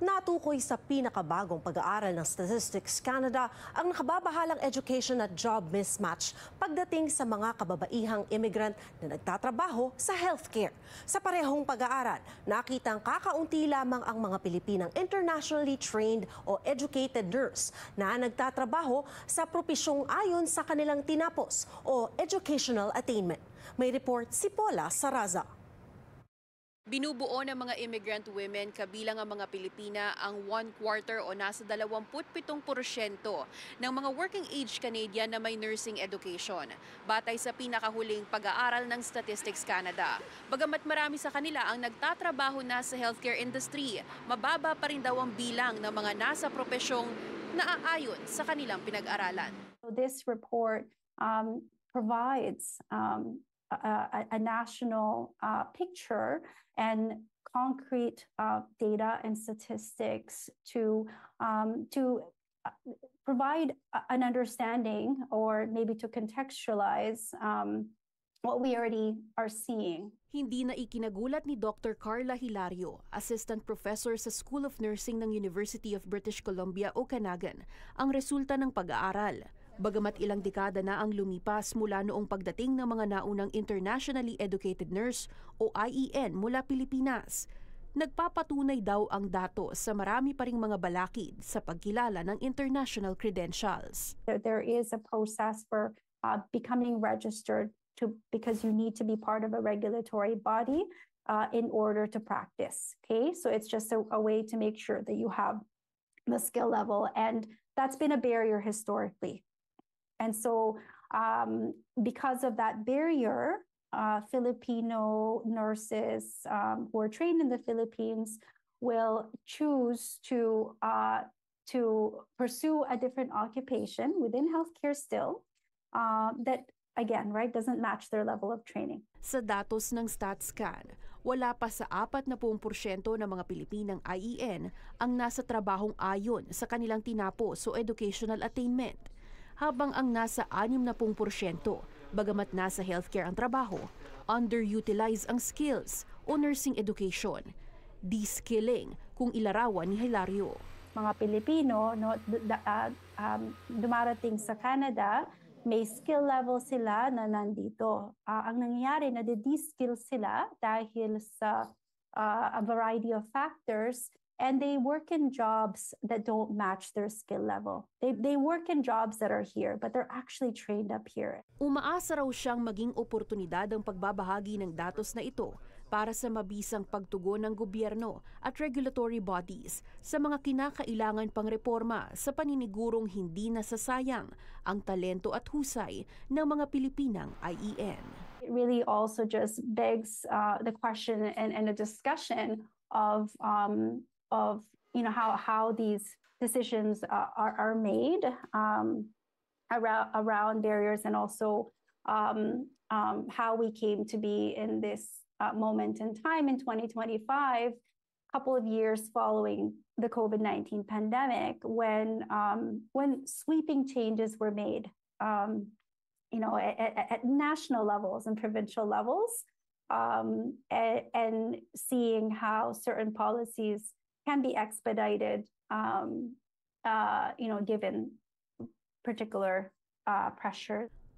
Natukoy sa pinakabagong pag-aaral ng Statistics Canada ang nakababahalang education at job mismatch pagdating sa mga kababaihang immigrant na nagtatrabaho sa healthcare. Sa parehong pag-aaral, nakitang kakaunti lamang ang mga Pilipinang internationally trained o educated nurse na nagtatrabaho sa propisyong ayon sa kanilang tinapos o educational attainment. May report si Paula Saraza. Binubuo ng mga immigrant women kabilang ang mga Pilipina ang 1/4 o nasa 27% ng mga working age Canadian na may nursing education, batay sa pinakahuling pag-aaral ng Statistics Canada. Bagamat marami sa kanila ang nagtatrabaho na sa healthcare industry, mababa pa rin daw ang bilang ng mga nasa propesyong naaayon sa kanilang pinag-aralan. This report provides a national picture and concrete data and statistics to provide an understanding or maybe to contextualize what we already are seeing. Hindi na ikinagulat ni Dr. Carla Hilario, Assistant Professor sa School of Nursing ng University of British Columbia o Okanagan, ang resulta ng pag-aaral. Bagamat ilang dekada na ang lumipas mula noong pagdating ng mga naunang internationally educated nurse o IEN mula Pilipinas, nagpapatunay daw ang datos sa marami pa ring mga balakid sa pagkilala ng international credentials. There is a process for becoming registered because you need to be part of a regulatory body in order to practice. Okay, so it's just a way to make sure that you have the skill level, and that's been a barrier historically. And so because of that barrier, Filipino nurses who are trained in the Philippines will choose to pursue a different occupation within healthcare still that, again, right, doesn't match their level of training. Sa datos ng StatsCan, wala pa sa 40% ng mga Pilipinang IEN ang nasa trabahong ayon sa kanilang tinapos o educational attainment, habang ang nasa 60%, bagamat nasa healthcare ang trabaho, underutilize ang skills o nursing education. De-skilling kung ilarawan ni Hilario. Mga Pilipino dumarating sa Canada, may skill level sila na nandito. Ang nangyayari na de-skill sila dahil sa a variety of factors, and they work in jobs that don't match their skill level. They work in jobs that are here, but they're actually trained up here. Umaasa raw siyang maging oportunidad ang pagbabahagi ng datos na ito para sa mabisang pagtugon ng gobyerno at regulatory bodies sa mga kinakailangan pang reforma sa paninigurong hindi nasasayang ang talento at husay ng mga Pilipinang IEN. It really also just begs the question and a discussion of how these decisions are made around barriers, and also how we came to be in this moment in time in 2025, a couple of years following the COVID-19 pandemic, when sweeping changes were made, at national levels and provincial levels, and seeing how certain policies can be expedited, given particular pressure.